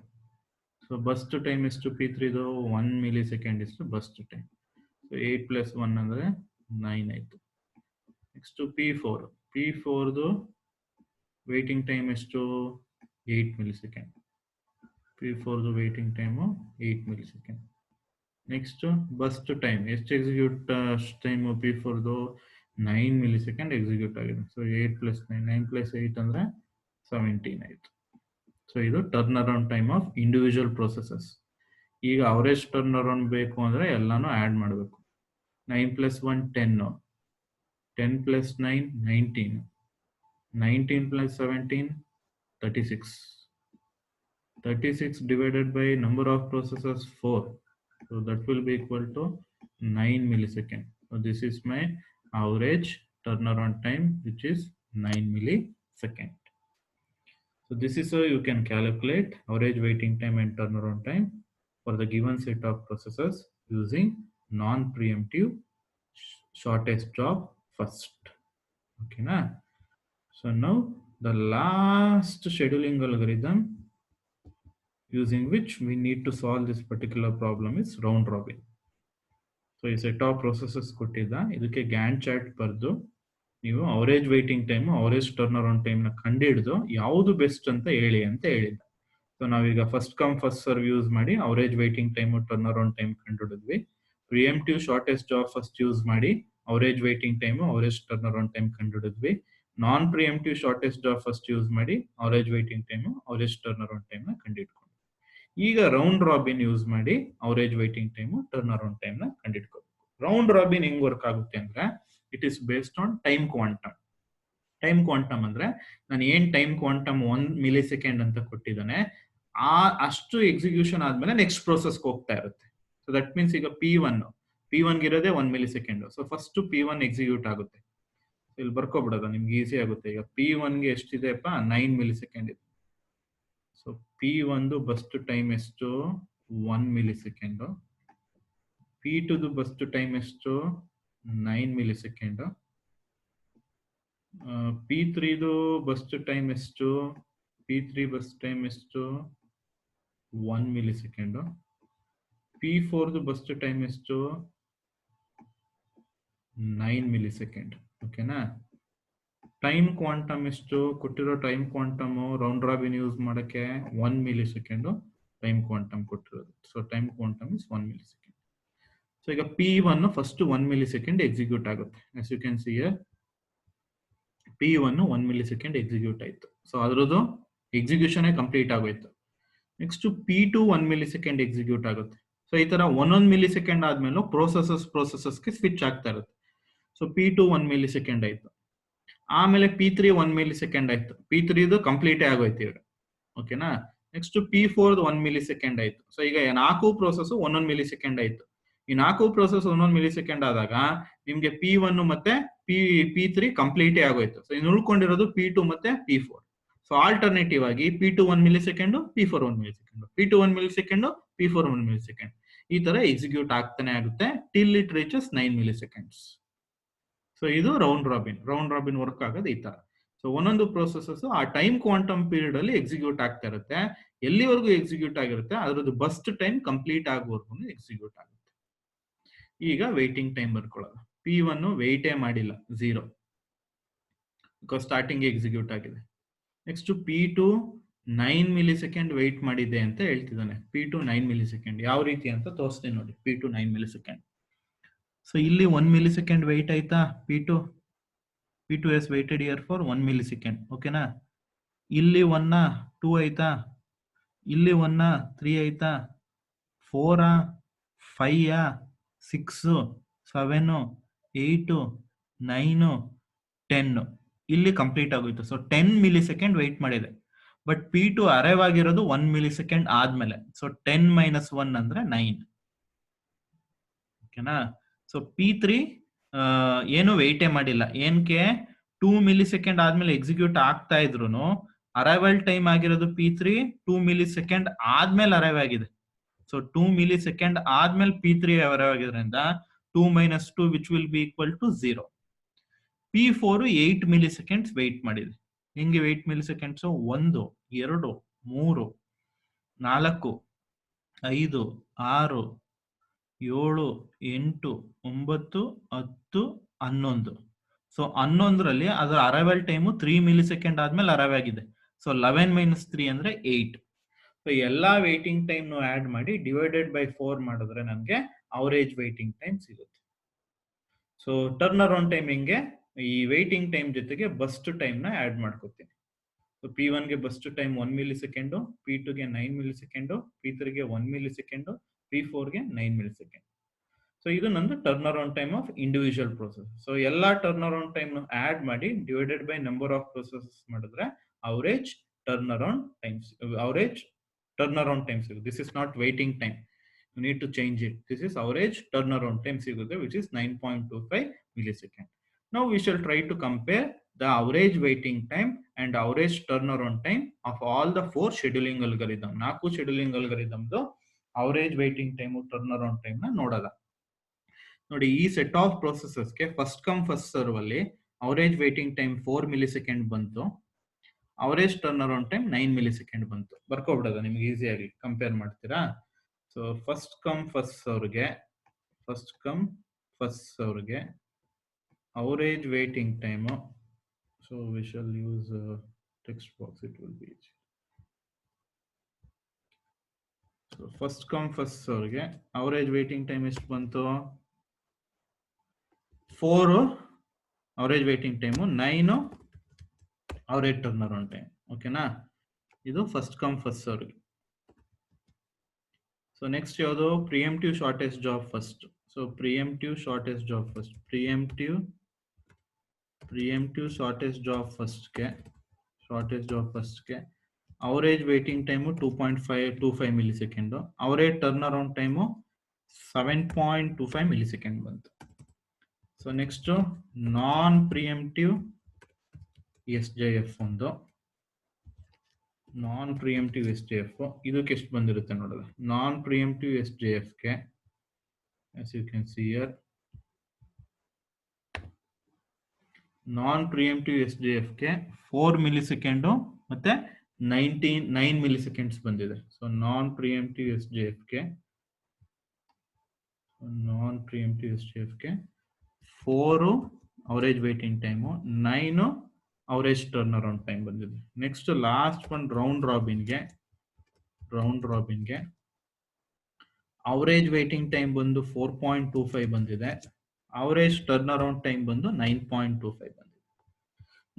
S1: So burst time ಎಷ್ಟು P3? 1 millisecond ಇಷ್ಟು burst time. So 8 plus 1 ಅಂದ್ರೆ 9 ಆಯ್ತು. Next P4. P4ದು waiting time ಎಷ್ಟು? 8 ಮಿಲಿಸೆಕೆಂಡ್. P4ದು waiting time 8 millisecond. Next burst time ಎಷ್ಟು execute time P4ದು 9 ಮಿಲಿಸೆಕೆಂಡ್ ಎಕ್ಸಿಕ್ಯೂಟ್ ಆಗಿದೆ. ಸೊ 8 ಪ್ಲಸ್ 9 ಪ್ಲಸ್ 8 ಅಂದ್ರೆ 17 ಆಯ್ತು. ಸೊ ಇದು turn around time of individual processes. ಈಗ ಅವರೇಜ್ ಟರ್ನ್ ಅರೌಂಡ್ ಬೇಕು ಅಂದ್ರೆ ಎಲ್ಲಾನು ಆಡ್ ಮಾಡಬೇಕು. 9 plus 1 10, 10 plus 9 19, 19 plus 17 36, 36 divided by number of processes 4, so that will be equal to 9 millisecond. So this is my average turnaround time, which is 9 millisecond. So this is how you can calculate average waiting time and turnaround time for the given set of processes using non-preemptive shortest job first. Okay, na? So now the last scheduling algorithm using which we need to solve this particular problem is round robin. So a set of processes kottida, idukke Gantt chart bardu ನೀವು average waiting time, average turn around time ನ ಕಂಡು ಹಿಡಿದು ಯಾವುದು best ಅಂತ ಹೇಳಿ ಅಂತ ಹೇಳಿದ್ದ. So ನಾವೀಗ first come first serve use ಮಾಡಿ average waiting time, turn around time ಕಂಡು ಹಿಡಿದ್ವಿ. Preemptive shortest job first use ಮಾಡಿ average waiting time, average turn around time ಕಂಡು ಹಿಡಿದ್ವಿ. Non preemptive shortest job first use ಮಾಡಿ average waiting time, average turn around time ನ ಕಂಡು ಹಿಡ್ಕೊಂಡು ಈಗ ರೌಂಡ್ ರಾಬಿನ್ ಯೂಸ್ ಮಾಡಿ average waiting time, turn around time ನ ಕಂಡು ಹಿಡ್ಕೋಬೇಕು. ರೌಂಡ್ ರಾಬಿನ್ ಹೆಂಗ್ ವರ್ಕ್ ಆಗುತ್ತೆ ಅಂದ್ರೆ it is based on time quantum. Time quantum ಅಂದ್ರೆ ನಾನು ಏನ್ ಟೈಮ್ ಕ್ವಾಂಟಮ್ 1 ಮಿಲಿಸೆಕೆಂಡ್ ಅಂತ ಕೊಟ್ಟಿದ್ದಾನೆ, ಅಷ್ಟು ಎಕ್ಸಿಕ್ಯೂಷನ್ ಆದ್ಮೇಲೆ ನೆಕ್ಸ್ಟ್ ಪ್ರೋಸೆಸ್ ಹೋಗ್ತಾ ಇರುತ್ತೆ. ಸೊ ದಟ್ ಮೀನ್ಸ್ ಈಗ P1 ಇರೋದೇ 1 millisecond. So first P1 execute ಆಗುತ್ತೆ. ಇಲ್ಲಿ ಬರ್ಕೋಬಿಡೋದು ನಿಮ್ಗೆ ಈಸಿ ಆಗುತ್ತೆ. ಈಗ P1 ಗೆ ಎಷ್ಟಿದೆಪ್ಪ? 9 ಮಿಲಿಸೆಕೆಂಡ್ ಇದೆ. ಸೊ P1 ಬಸ್ಟ್ ಟೈಮ್ ಎಷ್ಟು? 1 ಮಿಲಿಸೆಕೆಂಡ್. P2 ಬಸ್ಟ್ ಟೈಮ್ ಎಷ್ಟು? 9 ಮಿಲಿಸೆಕೆಂಡ್. P3 ಬಸ್ಟ್ ಟೈಮ್ ಎಷ್ಟು? P3 ಬಸ್ಟ್ ಟೈಮ್ ಎಷ್ಟು? 1 ಮಿಲಿಸೆಕೆಂಡ್. P4 ಬಸ್ಟ್ ಟೈಮ್ ಎಷ್ಟು? 9 ಮಿಲಿಸೆಕೆಂಡ್. ಓಕೆನಾ? ಟೈಮ್ ಕ್ವಾಂಟಮ್ ಎಷ್ಟು ಕೊಟ್ಟಿರೋ? Time quantum round robin use ಮಾಡಕ್ಕೆ 1 ಮಿಲಿಸೆಕೆಂಡ್ ಟೈಮ್ ಕ್ವಾಂಟಮ್ ಕೊಟ್ಟಿರೋದು. So time quantum is 1 millisecond. So ಈಗ P1 ಫಸ್ಟ್ 1 ಮಿಲಿಸೆಕೆಂಡ್ ಎಕ್ಸಿಕ್ಯೂಟ್ ಆಗುತ್ತೆ. As you can see here P1 1 millisecond execute ಆಯ್ತು. So ಅದರದ್ದು ಎಕ್ಸಿಕ್ಯೂಷನ್ ಕಂಪ್ಲೀಟ್ ಆಗೋಯ್ತು. Next P2 1 millisecond execute ಆಗುತ್ತೆ. So ಈ ತರ 1 ಮಿಲಿಸೆಕೆಂಡ್ ಆದ್ಮೇಲೆ ಪ್ರೋಸೆಸಸ್ಗೆ ಸ್ವಿಚ್ ಆಗ್ತಾ ಇರುತ್ತೆ. ಸೊ P2 1 ಮಿಲಿಸೆಕೆಂಡ್ ಆಯ್ತು. ಆಮೇಲೆ P3 1 ಮಿಲಿಸೆಕೆಂಡ್ ಆಯ್ತು. P3 ಕಂಪ್ಲೀಟ್ ಆಗೋಯ್ತು ಈಗ. ಓಕೆನಾ? ನೆಕ್ಸ್ಟ್ P4 1 ಮಿಲಿಸೆಕೆಂಡ್ ಆಯ್ತು. ಸೊ ಈಗ 4 ಪ್ರೋಸೆಸ್ 1 ಮಿಲಿಸೆಕೆಂಡ್ ಆಯ್ತು. ಈ 4 ಪ್ರೋಸೆಸ್ 1 ಮಿಲಿಸೆಕೆಂಡ್ ಆದಾಗ ನಿಮ್ಗೆ P1 ಮತ್ತೆ P3 ಕಂಪ್ಲೀಟ್ ಆಗೋಯ್ತು. ಸೊ ಇನ್ನು ಉಳ್ಕೊಂಡಿರೋದು P2 ಮತ್ತೆ P4. ಸೊ ಆಲ್ಟರ್ನೇಟಿವ್ ಆಗಿ P2 1 millisecond, P4 1 millisecond, P2 1 millisecond, P4 1 millisecond, ಈ ತರ ಎಕ್ಸಿಕ್ಯೂಟ್ ಆಗ್ತಾನೆ ಆಗುತ್ತೆ till it reaches 9 milliseconds. So ಇದು round robin. Round robin work ಆಗೋದು ಈ ತರ. ಸೊ ಒಂದೊಂದು ಪ್ರೋಸೆಸಸ್ ಆ ಟೈಮ್ ಕ್ವಾಂಟಮ್ ಪೀರಿಯಡ್ ಅಲ್ಲಿ ಎಕ್ಸಿಕ್ಯೂಟ್ ಆಗ್ತಾ ಇರುತ್ತೆ. ಎಲ್ಲಿವರೆಗೂ ಎಕ್ಸಿಕ್ಯೂಟ್ ಆಗಿರುತ್ತೆ ಅದರದ್ದು ಬಸ್ಟ್ ಟೈಮ್ ಕಂಪ್ಲೀಟ್ ಆಗುವವರೆಗೂ ಎಕ್ಸಿಕ್ಯೂಟ್ ಆಗುತ್ತೆ. ಈಗ ವೇಟಿಂಗ್ ಟೈಮ್ ಬರ್ಕೊಳ್ಳೋದು. P1 ವೆಯ್ಟೇ ಮಾಡಿಲ್ಲ, 0, ಬಿಕಾಸ್ ಸ್ಟಾರ್ಟಿಂಗ್ ಎಕ್ಸಿಕ್ಯೂಟ್ ಆಗಿದೆ. ನೆಕ್ಸ್ಟ್ P2 9 ಮಿಲಿಸೆಕೆಂಡ್ ವೆಯ್ಟ್ ಮಾಡಿದೆ ಅಂತ ಹೇಳ್ತಿದ್ದಾನೆ. P2 9 ಮಿಲಿಸೆಕೆಂಡ್ ಯಾವ ರೀತಿ ಅಂತ ತೋರಿಸ್ತೀನಿ ನೋಡಿ. P2 9 millisecond. ಸೊ ಇಲ್ಲಿ 1 ಮಿಲಿಸೆಕೆಂಡ್ ವೆಯ್ಟ್ ಆಯ್ತಾ? P2 has waited here for 1 millisecond. ಓಕೆನಾ? ಇಲ್ಲಿ 1 2 ಆಯ್ತಾ? ಇಲ್ಲಿ 1 3 ಆಯ್ತಾ? 4 5 6 7 8 9 10 ಇಲ್ಲಿ ಕಂಪ್ಲೀಟ್ ಆಗೋಯ್ತು. ಸೊ 10 ಮಿಲಿಸೆಕೆಂಡ್ ವೆಯ್ಟ್ ಮಾಡಿದೆ. ಬಟ್ P2 ಅರೈವ್ ಆಗಿರೋದು 1 ಮಿಲಿಸೆಕೆಂಡ್ ಆದ್ಮೇಲೆ. ಸೊ 10 - 1 ಅಂದ್ರೆ 9. ಓಕೆನಾ? ಸೊ P3 ಏನು ವೆಯ್ಟೇ ಮಾಡಿಲ್ಲ. ಏನಕ್ಕೆ? 2 ಮಿಲಿಸೆಕೆಂಡ್ ಆದ್ಮೇಲೆ ಎಕ್ಸಿಕ್ಯೂಟ್ ಆಗ್ತಾ ಇದ್ರು ಅರೈವಲ್ ಟೈಮ್ ಆಗಿರೋದು P3 2 ಮಿಲಿಸೆಕೆಂಡ್ ಆದ್ಮೇಲೆ ಅರೈವ್ ಆಗಿದೆ. ಸೊ 2 ಮಿಲಿಸೆಕೆಂಡ್ ಆದ್ಮೇಲೆ P3 ಅರೈವ್ ಆಗಿದ್ರಿಂದ 2 - 2 which will be equal to 0. P4 8 milliseconds wait ಮಾಡಿದೆ. ಹೆಂಗೆ 8 ಮಿಲಿಸೆಕೆಂಡ್ಸ್? 1 2 3 4 5 6 7 8 9 10 11. ಸೊ 11ರಲ್ಲಿ ಅದರ ಅರೈವಲ್ ಟೈಮು 3 ಮಿಲಿ ಸೆಕೆಂಡ್ ಆದ್ಮೇಲೆ ಅರೈವ್ ಆಗಿದೆ. ಸೊ 11 - 3 ಅಂದ್ರೆ 8. ಸೊ ಎಲ್ಲಾ ವೇಟಿಂಗ್ ಟೈಮ್ ಆಡ್ ಮಾಡಿ ಡಿವೈಡೆಡ್ ಬೈ 4 ಮಾಡಿದ್ರೆ ನನಗೆ ಅವರೇಜ್ ವೇಟಿಂಗ್ ಟೈಮ್ ಸಿಗುತ್ತೆ. ಸೊ ಟರ್ನ್ ಅರೌಂಡ್ ಟೈಮ್ ಹಿಂಗೆ ಈ ವೇಟಿಂಗ್ ಟೈಮ್ ಜೊತೆಗೆ ಬಸ್ಟ್ ಟೈಮ್ ನ ಆಡ್ ಮಾಡ್ಕೊತೀನಿ. ಸೊ P1 ಗೆ bust time 1 millisecond, P2 ಗೆ 9 ಮಿಲಿ ಸೆಕೆಂಡ್, P3 ಗೆ 1 ಮಿಲಿ ಸೆಕೆಂಡ್, P4 ಗೆ 9 ಮಿಲಿ ಸೆಕೆಂಡ್. ಸೊ ಇದು ನಂದು turn around time of individual process. So ಎಲ್ಲಾ ಟರ್ನ್ ಅರೌಂಡ್ ಟೈಮ್ ಆಡ್ ಮಾಡಿ divided by number of processes ಮಾಡಿದ್ರೆ average turn around times ಸಿಗುತ್ತೆ. This is not waiting time. You need to change it. This is average turnaround time ಸಿಗುತ್ತೆ, which is 9.25 millisecond. Now we shall try to compare the average waiting time and average turnaround time of all the 4 scheduling algorithm. 4 scheduling algorithm average waiting time turnaround time ನ ನೋಡೋಣ. ನೋಡಿ, ಈ set of ಪ್ರೊಸೆಸಸ್ಗೆ first come first serve ಅಲ್ಲಿ average waiting time 4 millisecond ಬಂತು, average turn around time 9 millisecond ಬಂತು. ಬರ್ಕೊಬಿಡೋದ ನಿಮ್ಗೆ ಈಸಿಯಾಗಿ ಕಂಪೇರ್ ಮಾಡ್ತೀರಾ. ಸೊ ಫಸ್ಟ್ ಕಮ್ ಫಸ್ಟ್ ಸರ್ವ್ಗೆ average waiting time. So we shall use text box, it will be easy. So first come first ಸರ್ವ್ಗೆ average waiting time ಎಷ್ಟು ಬಂತು? 4 average waiting time, 9 average turn around time. ಓಕೆನಾ? ಇದು first come first ಸರ್ವ್ಗೆ. So next ಯಾವುದು? Preemptive shortest job first. So preemptive shortest job first, preemptive shortest job ಫಸ್ಟ್ಗೆ average waiting time 2.25 millisecond, average turn around time 7.25 millisecond ಬಂತು. So next non preemptive SJF ಒಂದು, non preemptive SJF ಇದಕ್ಕೆ ಎಷ್ಟು ಬಂದಿರುತ್ತೆ ನೋಡೋಣ. Non preemptive SJFಗೆ as you can see here, non preemptive SJFಗೆ 4 millisecond ಮತ್ತೆ 9 ಮಿಲಿ ಸೆಕೆಂಡ್ಸ್ ಬಂದಿದೆ. ಸೊ ನಾನ್ ಪ್ರಿಯಂಪ್ಟಿವ್ SJFಗೆ 4 average waiting time, 9 average turn around time ಬಂದಿದೆ. ನೆಕ್ಸ್ಟ್ ಲಾಸ್ಟ್ ಒನ್ ರೌಂಡ್ ರಾಬಿನ್ಗೆ ಅವರೇಜ್ ವೇಟಿಂಗ್ ಟೈಮ್ ಬಂದು 4.25 ಬಂದಿದೆ, ಅವರೇಜ್ ಟರ್ನ್ ಅರೌಂಡ್ ಟೈಮ್ ಬಂದು 9.25 ಬಂದಿದೆ.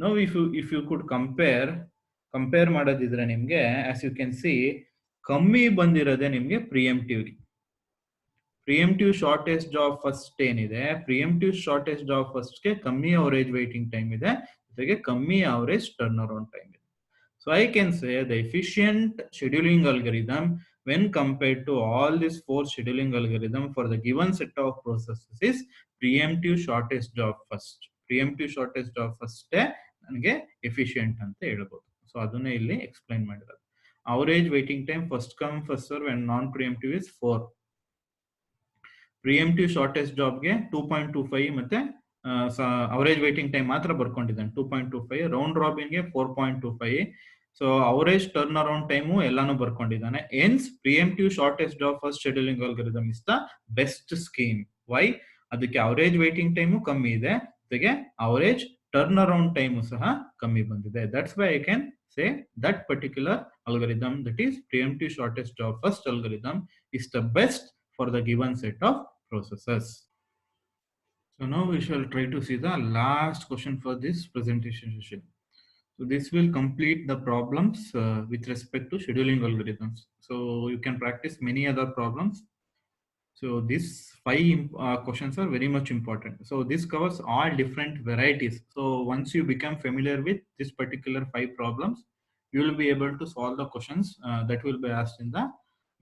S1: Now if you could compare ಮಾಡೋದಿದ್ರೆ ನಿಮ್ಗೆ ಆಸ್ ಯು ಕ್ಯಾನ್ ಸಿ ಕಮ್ಮಿ ಬಂದಿರೋದೇ ನಿಮ್ಗೆ ಪ್ರಿಯಂಪ್ಟಿವ್ ಶಾರ್ಟೆಸ್ಟ್ ಜಾಬ್ ಫಸ್ಟ್ ಏನಿದೆ, ಪ್ರಿಯಂಪ್ಟಿವ್ ಶಾರ್ಟೆಸ್ಟ್ ಜಾಬ್ ಫಸ್ಟ್ಗೆ ಕಮ್ಮಿ ಅವರೇಜ್ ವೇಟಿಂಗ್ ಟೈಮ್ ಇದೆ, ಜೊತೆಗೆ ಕಮ್ಮಿ ಅವರೇಜ್ ಟರ್ನ್ ಅರೌಂಡ್ ಟೈಮ್ ಇದೆ. So I can say the efficient scheduling algorithm when compared to all these 4 scheduling algorithm for the given set of processes is preemptive shortest job first. Preemptive shortest job first ನನಗೆ efficient ಅಂತ ಹೇಳ್ಬೋದು. So ಅದನ್ನೇ ಇಲ್ಲಿ explain ಮಾಡಿರೋದು. Average waiting time first come first serve and non preemptive is 4. Preemptive shortest ಜಾಬ್ಗೆ 2.25 ಮತ್ತೆ average waiting time ಮಾತ್ರ ಬರ್ಕೊಂಡಿದ್ದಾನೆ 2.25. ರೌಂಡ್ ರಾಬಿನ್ಗೆ 4.25. So average turn around time ಎಲ್ಲಾನು ಬರ್ಕೊಂಡಿದ್ದಾನೆ. Hence preemptive shortest job first scheduling algorithm is the best scheme. Why? ಅದಕ್ಕೆ average waiting time ಕಮ್ಮಿ ಇದೆ, ಜೊತೆಗೆ ಅವರೇಜ್ ಟರ್ನ್ ಅರೌಂಡ್ ಟೈಮು ಸಹ ಕಮ್ಮಿ ಬಂದಿದೆ. That's why I can say that particular algorithm, that is preemptive shortest job first algorithm, is the best for the given set of processes. So now we shall try to see the last question for this presentation session. So this will complete the problems with respect to scheduling algorithms. So you can practice many other problems. So these 5 questions are very much important. So this covers all different varieties. So once you become familiar with this particular 5 problems, you will be able to solve the questions that will be asked in the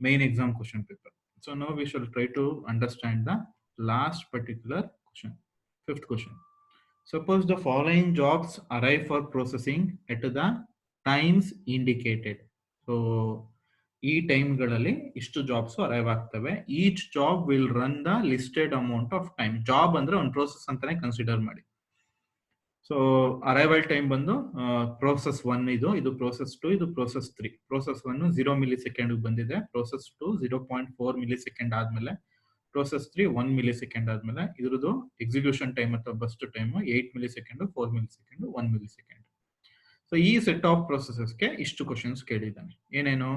S1: main exam question paper. So now we shall try to understand the last particular question, 5th question. Suppose the following jobs arrive for processing at the times indicated. So ಈ ಟೈಮ್ಗಳಲ್ಲಿ ಇಷ್ಟು jobs arrive ಆಗ್ತವೆ. Each job will run the listed amount of time. Job ಅಂದ್ರೆ ಒಂದು process ಅಂತಾನೆ consider ಮಾಡಿ. So arrival time ಬಂದು process 1 ಇದು ಪ್ರೋಸೆಸ್ 2, ಇದು ಪ್ರೋಸೆಸ್ 3. ಪ್ರೋಸೆಸ್ 1 0 ಮಿಲಿ ಸೆಕೆಂಡ್ ಬಂದಿದೆ, ಪ್ರೋಸೆಸ್ 2 0.4 ಮಿಲಿ ಸೆಕೆಂಡ್ ಆದ್ಮೇಲೆ process 3 1 millisecond ಆದ್ಮೇಲೆ ಇದ್ರದ್ದು ಎಕ್ಸಿಕ್ಯೂಷನ್ ಟೈಮ್ ಅಥವಾ burst time 8 millisecond 4 millisecond 1 millisecond. So ಈ ಸೆಟ್ ಆಫ್ ಪ್ರೊಸೆಸಸ್ಗೆ ಇಷ್ಟು ಕ್ವಶನ್ಸ್ ಕೇಳಿದ್ದಾನೆ. ಏನೇನು?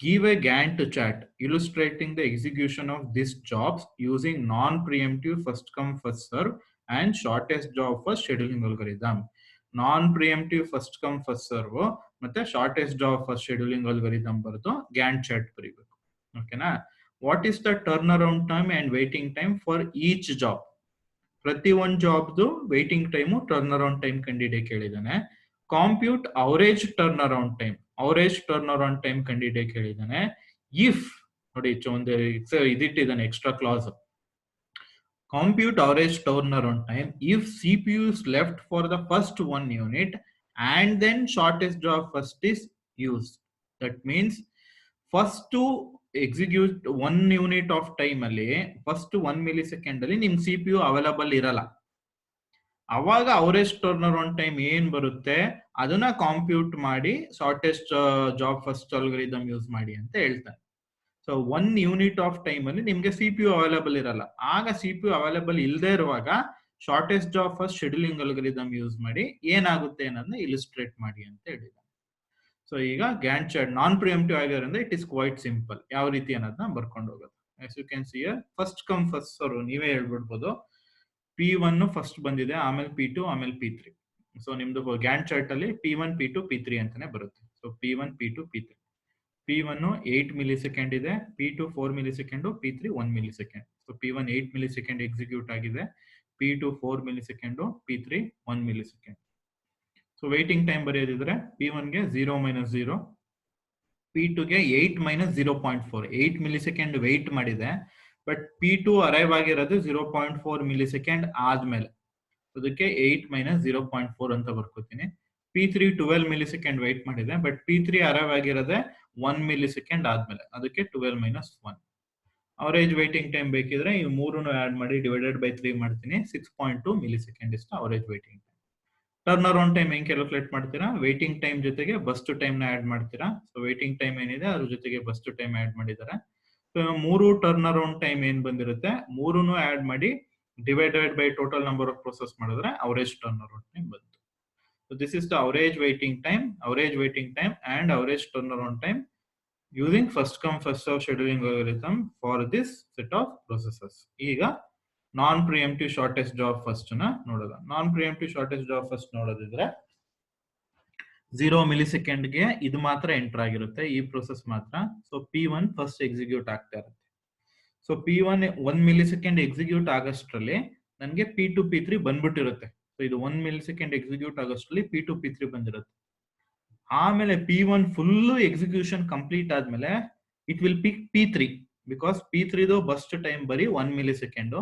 S1: Give A Gantt chart illustrating the execution of these jobs using non-preemptive first come first serve and shortest job first scheduling algorithm. Non-preemptive first come first serve ಮತ್ತೆ shortest job first scheduling algorithm ಬರೆದು Gantt chart ಬರೀಬೇಕು. ಓಕೆನಾ? What is the turn around time and waiting time for each job? ಪ್ರತಿ ಒಂದು ಜಾಬ್ದು waiting time turn around time ಕಂಡಿಡಿಯಕ್ಕೆ ಹೇಳಿದ್ದಾನೆ. Compute average turn around time, average turn around time ಕಂಡಿಡಿಯಕ್ಕೆ ಹೇಳಿದ್ದಾನೆ. ಇಫ್ ನೋಡಿ ಒಂದು ಇದಿಟ್ಟಿದ್ದಾನೆ extra class, compute average turnaround time if CPU is left for the first one unit and then shortest job first is used. That means first to execute 1 unit of time ಅಲ್ಲಿ first 1 millisecond ಅಲ್ಲಿ ನಿಮ್ CPU available ಇರಲ್ಲ. ಅವಾಗ average ಟರ್ನರೌಂಡ್ time ಏನ್ ಬರುತ್ತೆ ಅದನ್ನ compute ಮಾಡಿ shortest job first algorithm use ಮಾಡಿ ಅಂತ ಹೇಳ್ತಾರೆ. ಸೊ 1 ಯೂನಿಟ್ ಆಫ್ ಟೈಮ್ ಅಲ್ಲಿ ನಿಮ್ಗೆ CPU ಅವೈಲಬಲ್ ಇರಲ್ಲ. ಆಗ CPU ಅವೈಲಬಲ್ ಇಲ್ಲದೆ ಇರುವಾಗ shortest job first scheduling algorithm use ಮಾಡಿ ಏನಾಗುತ್ತೆ ಅನ್ನೋದನ್ನ ಇಲಿಸ್ಟ್ರೇಟ್ ಮಾಡಿ ಅಂತ ಹೇಳಿದ್ದಾರೆ. ಸೊ ಈಗ ಗ್ಯಾಂಟ್ ಚಾರ್ಟ್ ನಾನ್ ಪ್ರಿಯಂಪ್ಟಿವ್ ಆಗಿರೋದ್ರಿಂದ ಇಟ್ ಇಸ್ ಕ್ವೈಟ್ ಸಿಂಪಲ್. ಯಾವ ರೀತಿ ಅನ್ನೋದನ್ನ ಬರ್ಕೊಂಡು ಹೋಗೋದು. As you can see first come first serve ನೀವೇ ಹೇಳ್ಬಿಡ್ಬೋದು. P1 ಫಸ್ಟ್ ಬಂದಿದೆ, ಆಮೇಲೆ P2, ಆಮೇಲೆ P3. ಸೊ ನಿಮ್ದು ಗ್ಯಾಂಟ್ ಚಾರ್ಟ್ ಅಲ್ಲಿ P1 P2 P3 ಅಂತಾನೆ ಬರುತ್ತೆ. So P1 P2 P3. P1 8 millisecond ಇದೆ, P2 4 millisecond, P3 1 millisecond. So P1 8 millisecond execute ಆಗಿದೆ, P2 4 millisecond, P3 1 millisecond. So waiting time ಬರೆಯೋದಿದ್ರೆ P1 ಗೆ 0 - 0, P2 ಗೆ 8 - 0.4. 8 millisecond ವೇಟ್ ಮಾಡಿದೆ, ಬಟ್ P2 ಅರೈವ್ ಆಗಿರೋದು 0.4 millisecond ಆದ್ಮೇಲೆ. ಅದಕ್ಕೆ 8 - 0.4 ಅಂತ ಬರ್ಕೋತೀನಿ. P3 12 millisecond ವೇಟ್ ಮಾಡಿದೆ, ಬಟ್ P3 ಅರೈವ್ ಆಗಿರೋದೇ 1 millisecond ಆದ್ಮೇಲೆ. ಅದಕ್ಕೆ 12 - 1. ಅವರೇಜ್ ವೇಟಿಂಗ್ ಟೈಮ್ ಬೇಕಿದ್ರೆ ಈ ಮೂರನ್ನು ಆಡ್ ಮಾಡಿ ಡಿವೈಡೆಡ್ ಬೈ 3 ಮಾಡ್ತೀನಿ. 6.2 millisecond ಇಷ್ಟು average waiting time. Turn around time ಹೆಂಗ್ ಕ್ಯಾಲ್ಕುಲೇಟ್ ಮಾಡ್ತೀರಾ? ವೇಟಿಂಗ್ ಟೈಮ್ ಜೊತೆಗೆ ಬಸ್ಟ್ ಟೈಮ್ ನ ಆಡ್ ಮಾಡ್ತೀರಾ. ಸೊ ವೇಟಿಂಗ್ ಟೈಮ್ ಏನಿದೆ ಅದ್ರ ಜೊತೆಗೆ ಬಸ್ಟ್ ಟೈಮ್ ಆಡ್ ಮಾಡಿದ್ದಾರೆ. ಸೊ 3 ಟರ್ನ್ ಅರೌಂಡ್ ಟೈಮ್ ಏನ್ ಬಂದಿರುತ್ತೆ ಮೂರನ್ನು ಆಡ್ ಮಾಡಿ divided by total number of process ಮಾಡಿದ್ರೆ ಅವರೇಜ್ ಟರ್ನ್ ಅರೌಂಡ್ ಟೈಮ್ ಬಂತು. So this is the average waiting time and average turnaround time using first come first serve scheduling algorithm for this set of processes. ಈಗ ನಾನ್ preemptive shortest job first ನ ನೋಡೋಣ. Non preemptive shortest job first ನೋಡೋದಿದ್ರೆ 0 millisecond ಗೆ ಇದು ಮಾತ್ರ enter ಆಗಿರುತ್ತೆ, ಈ process ಮಾತ್ರ. So P1 first execute ಆಗ್ತಾ ಇರುತ್ತೆ. ಸೊ P1 1 millisecond ಎಕ್ಸಿಕ್ಯೂಟ್ ಆಗಷ್ಟರಲ್ಲಿ ನನಗೆ P2 P3 ಬಂದ್ಬಿಟ್ಟಿರುತ್ತೆ. ಸೊ ಇದು 1 millisecond ಎಕ್ಸಿಕ್ಯೂಟ್ ಆಗೋಷ್ಟರಲ್ಲಿ P2 P3 ಬಂದಿರುತ್ತೆ. ಆಮೇಲೆ P1 ಫುಲ್ ಎಕ್ಸಿಕ್ಯೂಷನ್ ಕಂಪ್ಲೀಟ್ ಆದ್ಮೇಲೆ it will pick P3 because P3 burst time ಬರೀ 1 millisecond,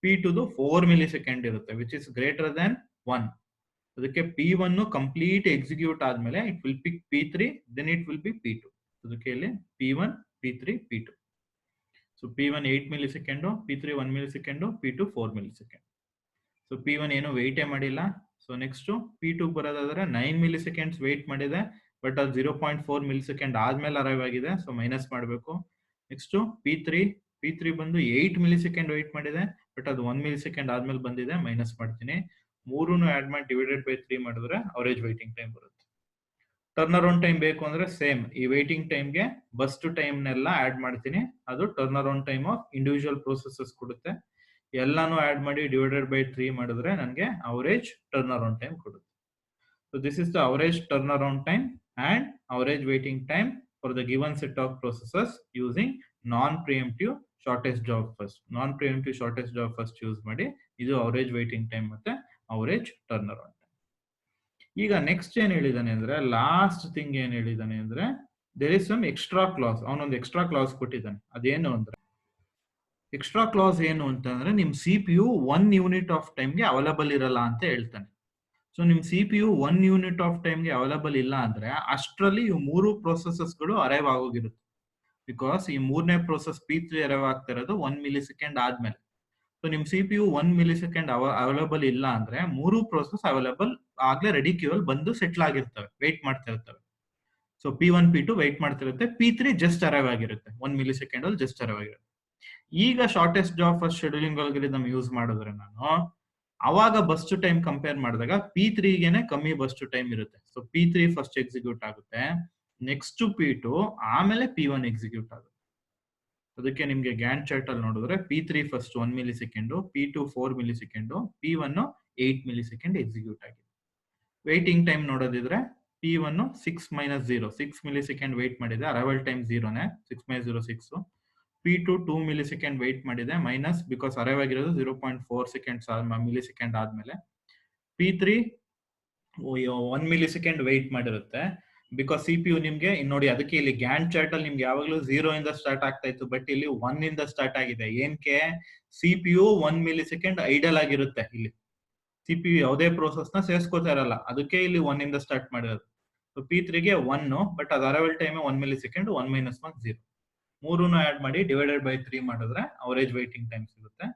S1: P2 4 millisecond ಇರುತ್ತೆ ವಿಚ್ ಇಸ್ ಗ್ರೇಟರ್ ದನ್ 1. ಅದಕ್ಕೆ P1 ಕಂಪ್ಲೀಟ್ ಎಕ್ಸಿಕ್ಯೂಟ್ ಆದ್ಮೇಲೆ it will pick P3, then it will be P2. ಅದಕ್ಕೆ ಇಲ್ಲಿ P1 P3 P2. So P1 8 millisecond, P3 1 millisecond, P2 4 millisecond. So P1 ಏನು ವೇಟೇ ಮಾಡಿಲ್ಲ. So next P2 ಬರೋದಾದ್ರೆ 9 milliseconds wait ಮಾಡಿದೆ, but ಅದು 0.4 millisecond ಆದ್ಮೇಲೆ arrive ಆಗಿದೆ. ಸೊ ಮೈನಸ್ ಮಾಡಬೇಕು. ನೆಕ್ಸ್ಟ್ P3 ಬಂದು 8 millisecond ವೇಟ್ ಮಾಡಿದೆ, ಬಟ್ ಅದು 1 millisecond ಆದ್ಮೇಲೆ ಬಂದಿದೆ, ಮೈನಸ್ ಮಾಡ್ತೀನಿ. ಮೂರನ್ನು ಆಡ್ ಮಾಡಿ ಡಿವೈಡೆಡ್ ಬೈ 3 ಮಾಡಿದ್ರೆ ಅವರೇಜ್ ವೇಟಿಂಗ್ ಟೈಮ್ ಬರುತ್ತೆ. ಟರ್ನ್ ಅರೌಂಡ್ ಟೈಮ್ ಬೇಕು ಅಂದ್ರೆ ಸೇಮ್ ಈ ವೇಟಿಂಗ್ ಟೈಮ್ಗೆ ಬಸ್ಟ್ ಟೈಮ್ ನೆಲ್ಲ ಆಡ್ ಮಾಡ್ತೀನಿ. ಅದು turn around time of individual processes ಕೊಡುತ್ತೆ. ಎಲ್ಲಾನು ಆಡ್ ಮಾಡಿ ಡಿವೈಡೆಡ್ ಬೈ 3 ಮಾಡಿದ್ರೆ ನನಗೆ ಅವರೇಜ್ ಟರ್ನ್ ಅರೌಂಡ್ ಟೈಮ್ ಕೊಡುತ್ತೆ. So this is the average turn around time and average waiting time for the given set of processes using non preemptive shortest job first. Non preemptive shortest job first use ಮಾಡಿ ಇದು average waiting time ಮತ್ತೆ average turn around time. ಈಗ next ಏನ್ ಹೇಳಿದಾನೆ ಅಂದ್ರೆ last thing ಏನ್ ಹೇಳಿದಾನೆ ಅಂದ್ರೆ there is some extra class. ಅವನೊಂದು ಎಕ್ಸ್ಟ್ರಾ ಕ್ಲಾಸ್ ಕೊಟ್ಟಿದ್ದಾನೆ. ಅದೇನು ಅಂದ್ರೆ ಎಕ್ಸ್ಟ್ರಾ ಕ್ಲಾಸ್ ಏನು ಅಂತಂದ್ರೆ ನಿಮ್ CPU 1 ಯೂನಿಟ್ ಆಫ್ ಟೈಮ್ಗೆ ಅವೈಲಬಲ್ ಇರಲ್ಲ ಅಂತ ಹೇಳ್ತಾನೆ. ಸೊ ನಿಮ್ CPU 1 ಯೂನಿಟ್ ಆಫ್ ಟೈಮ್ಗೆ ಅವೈಲಬಲ್ ಇಲ್ಲ ಅಂದ್ರೆ ಅಷ್ಟರಲ್ಲಿ ಇವು 3 ಪ್ರೊಸೆಸಸ್ಗಳು ಅರೈವ್ ಆಗೋಗಿರುತ್ತೆ. ಬಿಕಾಸ್ ಈ ಮೂರನೇ ಪ್ರೊಸೆಸ್ P3 ಅರೈವ್ ಆಗ್ತಾ ಇರೋದು 1 millisecond ಆದ್ಮೇಲೆ. ಸೊ ನಿಮ್ CPU 1 millisecond ಅವೈಲಬಲ್ ಇಲ್ಲ ಅಂದ್ರೆ 3 ಪ್ರೊಸೆಸ್ ಅವೈಲಬಲ್ ಆಗ್ಲೇ ರೆಡಿ ಕ್ಯೂ ಅಲ್ಲಿ ಬಂದು ಸೆಟ್ಲ್ ಆಗಿರ್ತವೆ, ವೇಟ್ ಮಾಡ್ತಾ ಇರ್ತವೆ. ಸೊ P1 P2 ವೇಟ್ ಮಾಡ್ತಿರುತ್ತೆ, P3 ಜಸ್ಟ್ ಅರೈವ್ ಆಗಿರುತ್ತೆ, 1 millisecond ಅಲ್ಲಿ ಜಸ್ಟ್ ಅರೈವ್ ಆಗಿರುತ್ತೆ. ಈಗ shortest job first scheduling algorithm use ಮಾಡಿದ್ರೆ ನಾನು ಅವಾಗ ಬಸ್ ಟು ಟೈಮ್ ಕಂಪೇರ್ ಮಾಡಿದಾಗ P3 ಗೆನೆ ಕಮ್ಮಿ ಬಸ್ ಟು ಟೈಮ್ ಇರುತ್ತೆ. ಸೊ P3 ಫಸ್ಟ್ ಎಕ್ಸಿಕ್ಯೂಟ್ ಆಗುತ್ತೆ, ನೆಕ್ಸ್ಟ್ P2, ಆಮೇಲೆ P1 ಎಕ್ಸಿಕ್ಯೂಟ್ ಆಗುತ್ತೆ. ಅದಕ್ಕೆ ನಿಮ್ಗೆ ಗ್ಯಾಂಟ್ ಚಾರ್ಟ್ ಅಲ್ಲಿ ನೋಡಿದ್ರೆ P3 first 1 millisecond, P2 4 millisecond, P1 8 millisecond execute ಆಗಿದೆ. ವೇಟಿಂಗ್ ಟೈಮ್ ನೋಡೋದಿದ್ರೆ P1 6 - 0 6 ಮಿಲಿ ಸೆಕೆಂಡ್ ವೇಟ್ ಮಾಡಿದೆ, ಅರೈವಲ್ ಟೈಮ್ 0ನೇ, 6 - 0 6. P2 2 ಮಿಲಿ ಸೆಕೆಂಡ್ ವೇಟ್ ಮಾಡಿದೆ, ಮೈನಸ್ ಬಿಕಾಸ್ ಅರೈವ್ ಆಗಿರೋದು 0.4 ಸೆಕೆಂಡ್ಸ್ ಮಿಲಿ ಸೆಕೆಂಡ್ ಆದ್ಮೇಲೆ. P3 1 millisecond wait ಮಾಡಿರುತ್ತೆ because CPU ನಿಮ್ಗೆ ನೋಡಿ, ಅದಕ್ಕೆ ಇಲ್ಲಿ ಗ್ಯಾಂಟ್ ಚಾರ್ಟ್ ಅಲ್ಲಿ ನಿಮ್ಗೆ ಯಾವಾಗಲೂ 0 ಇಂದ ಸ್ಟಾರ್ಟ್ ಆಗ್ತಾ ಇತ್ತು, ಬಟ್ ಇಲ್ಲಿ 1 ಇಂದ ಸ್ಟಾರ್ಟ್ ಆಗಿದೆ. ಏನಕ್ಕೆ? CPU 1 ಮಿಲಿ ಸೆಕೆಂಡ್ ಐಡಲ್ ಆಗಿರುತ್ತೆ. ಇಲ್ಲಿ CPU ಯಾವುದೇ ಪ್ರೋಸೆಸ್ ನ ಸೇರಿಸ್ಕೋತಾ ಇರಲ್ಲ, ಅದಕ್ಕೆ ಇಲ್ಲಿ 1 ಇಂದ ಸ್ಟಾರ್ಟ್ ಮಾಡಿರೋದು. ಸೊ P3 ಗೆ 1, ಬಟ್ ಅದು ಅರೈವಲ್ ಟೈಮ್ 1 ಮಿಲಿ ಸೆಕೆಂಡ್, 1 - 1 0. ಮೂರನ್ನು ಆಡ್ ಮಾಡಿ ಡಿವೈಡೆಡ್ ಬೈ 3 ಮಾಡಿದ್ರೆ ಅವರೇಜ್ ವೇಟಿಂಗ್ ಟೈಮ್ ಸಿಗುತ್ತೆ.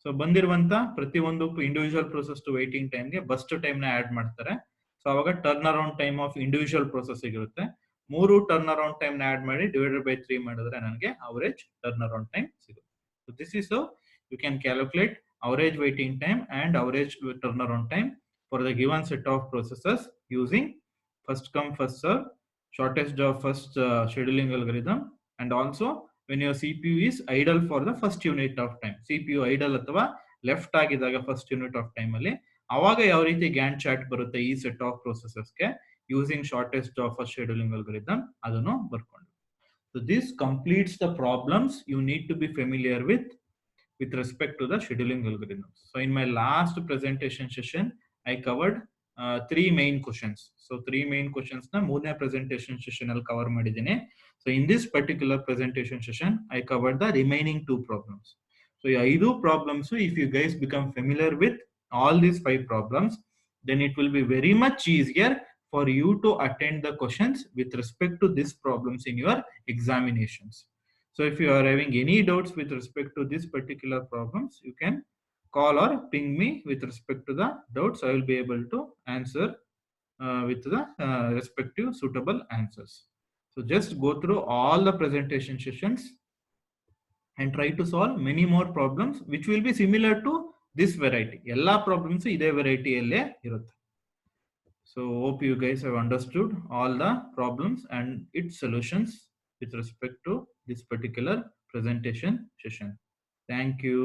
S1: ಸೊ ಬಂದಿರುವಂತ ಪ್ರತಿಯೊಂದು ಇಂಡಿವಿಜುವಲ್ ಪ್ರೋಸೆಸ್ ಟು ವೇಟಿಂಗ್ ಟೈಮ್ಗೆ ಬಸ್ ಟು ಟೈಮ್ ನ ಆಡ್ ಮಾಡ್ತಾರೆ. ಸೊ ಅವಾಗ turn around time of individual process ಇರುತ್ತೆ. 3 ಟರ್ನ್ ಅರೌಂಡ್ ಟೈಮ್ ನ ಆಡ್ ಮಾಡಿ ಡಿವೈಡೆಡ್ ಬೈ 3 ಮಾಡಿದ್ರೆ ನನಗೆ ಅವರೇಜ್ ಟರ್ನ್ ಅರೌಂಡ್ ಟೈಮ್ ಸಿಗುತ್ತೆ. So this is how you can calculate average waiting time and average turnaround time for the given set of processes using first come first serve, shortest job first scheduling algorithm, and also when your CPU is idle for the first unit of time. CPU idle ಅಥವಾ left ಆಗಿದಾಗ first unit of time ಅಲ್ಲಿ ಅವಾಗ ಯಾವ ರೀತಿ Gantt chart ಬರುತ್ತೆ ಈ set of ಪ್ರೊಸೆಸಸ್ಗೆ using shortest job first scheduling algorithm, ಅದನ್ನು ಬರ್ಕೊಂಡು. So this completes the problems you need to be familiar with respect to the scheduling algorithms. So in my last presentation session, I covered 3 main questions. So 3 main questions na moodne presentation session al cover madidine. So in this particular presentation session, I covered the remaining 2 problems. So ಈ 5 problems, if you guys become familiar with all these 5 problems, then it will be very much easier for you to attend the questions with respect to these problems in your examinations. So if you are having any doubts with respect to this particular problems, you can call or ping me with respect to the doubts. I will be able to answer with the respective suitable answers. So just go through all the presentation sessions and try to solve many more problems which will be similar to this variety. Ella problems ide variety alle irutte. So hope you guys have understood all the problems and its solutions with respect to this particular presentation session. Thank you.